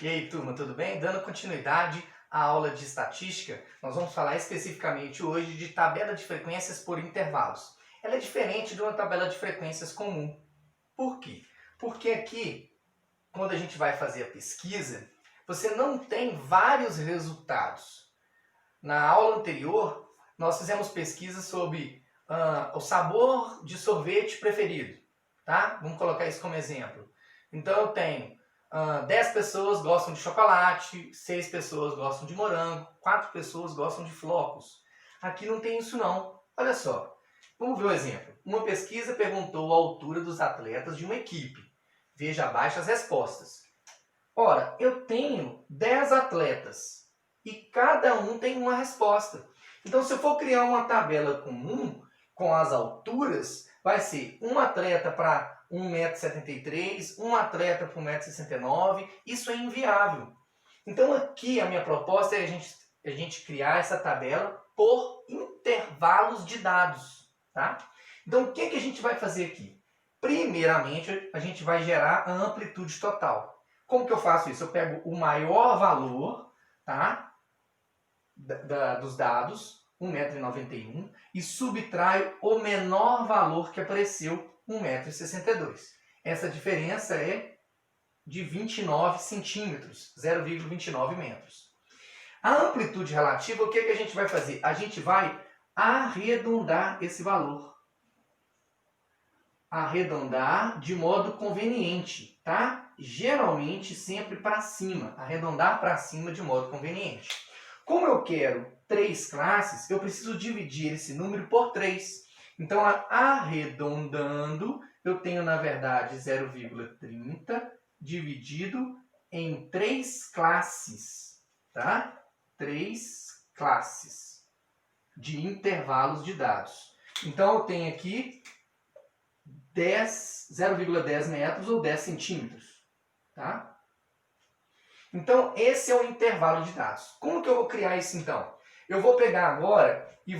E aí, turma, tudo bem? Dando continuidade à aula de estatística, nós vamos falar especificamente hoje de tabela de frequências por intervalos. Ela é diferente de uma tabela de frequências comum. Por quê? Porque aqui, quando a gente vai fazer a pesquisa, você não tem vários resultados. Na aula anterior, nós fizemos pesquisa sobre o sabor de sorvete preferido, tá? Vamos colocar isso como exemplo. Então, eu tenho 10 pessoas gostam de chocolate, 6 pessoas gostam de morango, 4 pessoas gostam de flocos. Aqui não tem isso não. Olha só, vamos ver o exemplo. Uma pesquisa perguntou a altura dos atletas de uma equipe. Veja abaixo as respostas. Ora, eu tenho 10 atletas e cada um tem uma resposta. Então, se eu for criar uma tabela comum com as alturas, vai ser um atleta para 1,73 m, um atleta para 1,69 m, isso é inviável. Então aqui a minha proposta é a gente criar essa tabela por intervalos de dados. Tá? Então o que a gente vai fazer aqui? Primeiramente a gente vai gerar a amplitude total. Como que eu faço isso? Eu pego o maior valor, tá? Dos dados, 1,91 m, e subtraio o menor valor que apareceu, 1,62 m. Essa diferença é de 29 centímetros, 0,29 metros. A amplitude relativa, o que a gente vai fazer? A gente vai arredondar esse valor. Arredondar de modo conveniente, tá? Geralmente sempre para cima. Arredondar para cima de modo conveniente. Como eu quero 3 classes, eu preciso dividir esse número por 3. Então, arredondando, eu tenho, na verdade, 0,30 dividido em 3 classes, tá? 3 classes de intervalos de dados. Então, eu tenho aqui 0,10 metros ou 10 centímetros, tá? Então, esse é o intervalo de dados. Como que eu vou criar isso, então? Eu vou pegar agora e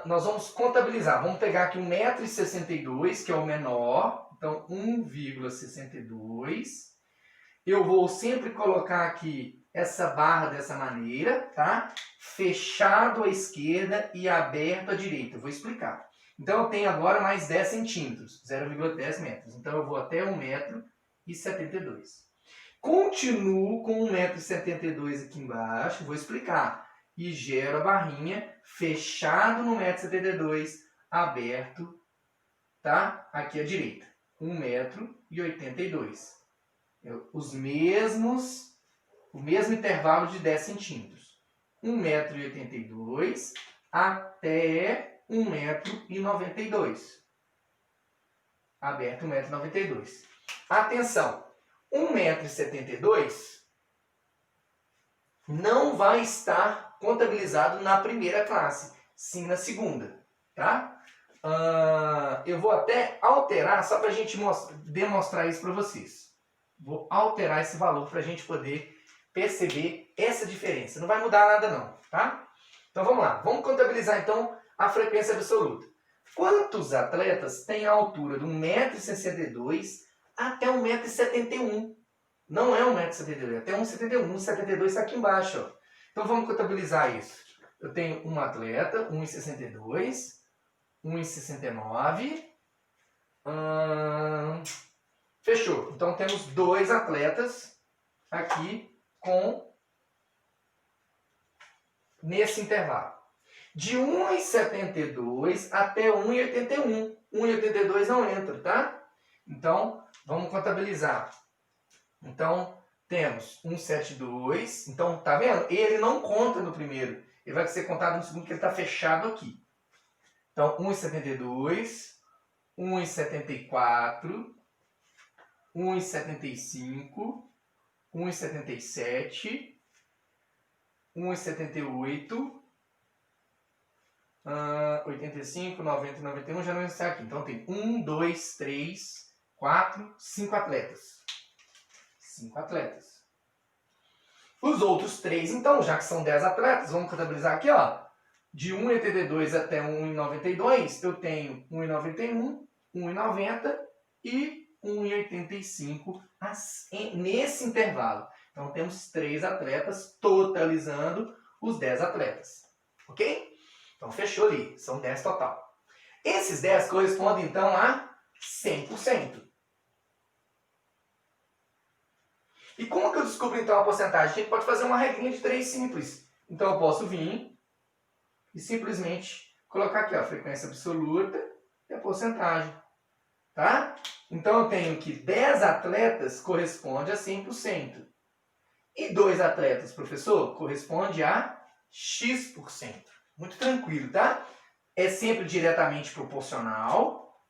nós vamos contabilizar. Vamos pegar aqui 1,62 m, que é o menor. Então, 1,62. Eu vou sempre colocar aqui essa barra dessa maneira, tá? Fechado à esquerda e aberto à direita. Eu vou explicar. Então, eu tenho agora mais 10 centímetros, 0,10 metros. Então, eu vou até 1,72 m. Continuo com 1,72 m aqui embaixo, vou explicar. E gero a barrinha, fechado no 1,72 m, aberto, tá? Aqui à direita. 1,82 m. O mesmo intervalo de 10 centímetros. 1,82 m até 1,92 m. Aberto 1,92 m. Atenção! 1,72 m não vai estar contabilizado na primeira classe, sim na segunda, tá? Eu vou até alterar, só para a gente demonstrar isso para vocês. Vou alterar esse valor para a gente poder perceber essa diferença. Não vai mudar nada não, tá? Então vamos lá, vamos contabilizar então a frequência absoluta. Quantos atletas têm a altura de 1,62 m até 1,71 m? Não é 1,72 m, é até 1,71 m. 1,72 está aqui embaixo. Ó. Então vamos contabilizar isso. Eu tenho um atleta, 1,62 m, 1,69 m. Fechou. Então temos 2 atletas aqui nesse intervalo. De 1,72 até 1,81. 1,82 não entra, tá? Então, vamos contabilizar. Então, temos 1,72. Então, tá vendo? Ele não conta no primeiro. Ele vai ser contado no segundo, porque ele está fechado aqui. Então, 1,72, 1,74, 1,75, 1,77, 1,78, 85, 90 e 91 já não está aqui. Então tem 1, 2, 3, 4, 5 atletas. 5 atletas. Os outros 3, então, já que são 10 atletas, vamos contabilizar aqui, ó. De 1,82 até 1,92, eu tenho 1,91, 1,90 e 1,85 nesse intervalo. Então, temos 3 atletas, totalizando os 10 atletas. Ok? Então, fechou ali. São 10 total. Esses 10 correspondem, então, a 100%. E como que eu descubro, então, a porcentagem? A gente pode fazer uma regrinha de 3 simples. Então, eu posso vir e simplesmente colocar aqui, ó, a frequência absoluta e a porcentagem. Tá? Então, eu tenho que 10 atletas corresponde a 100%. E 2 atletas, professor, corresponde a X%. Muito tranquilo, tá? É sempre diretamente proporcional.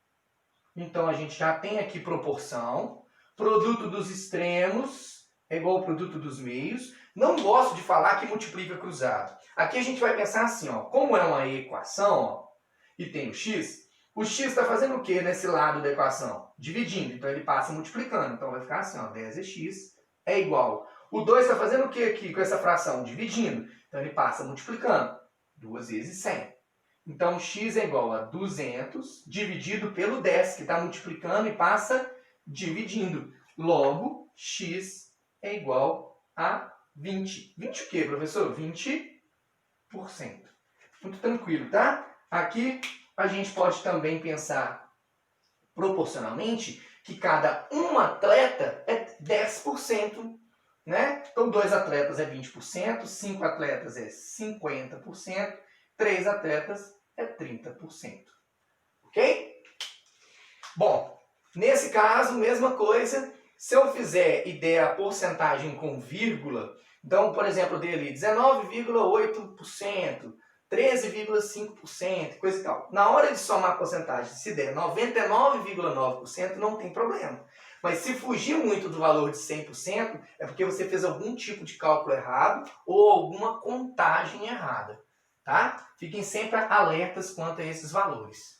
Então, a gente já tem aqui proporção. Produto dos extremos é igual ao produto dos meios. Não gosto de falar que multiplica cruzado. Aqui a gente vai pensar assim, ó, como é uma equação, ó, e tem o x está fazendo o que nesse lado da equação? Dividindo. Então, ele passa multiplicando. Então, vai ficar assim, ó, 10x é igual. O 2 está fazendo o que aqui com essa fração? Dividindo. Então, ele passa multiplicando. 2 vezes 100. Então, x é igual a 200 dividido pelo 10, que está multiplicando e passa dividindo. Logo, x é igual a 20. 20 o quê, professor? 20%. Muito tranquilo, tá? Aqui a gente pode também pensar proporcionalmente que cada um atleta é 10%. Né? Então, 2 atletas é 20%, 5 atletas é 50%, 3 atletas é 30%. Ok? Bom, nesse caso, mesma coisa. Se eu fizer e der a porcentagem com vírgula, então, por exemplo, dele 19,8%, 13,5%, coisa e tal. Na hora de somar a porcentagem, se der 99,9%, não tem problema. Mas se fugir muito do valor de 100%, é porque você fez algum tipo de cálculo errado ou alguma contagem errada. Tá? Fiquem sempre alertas quanto a esses valores.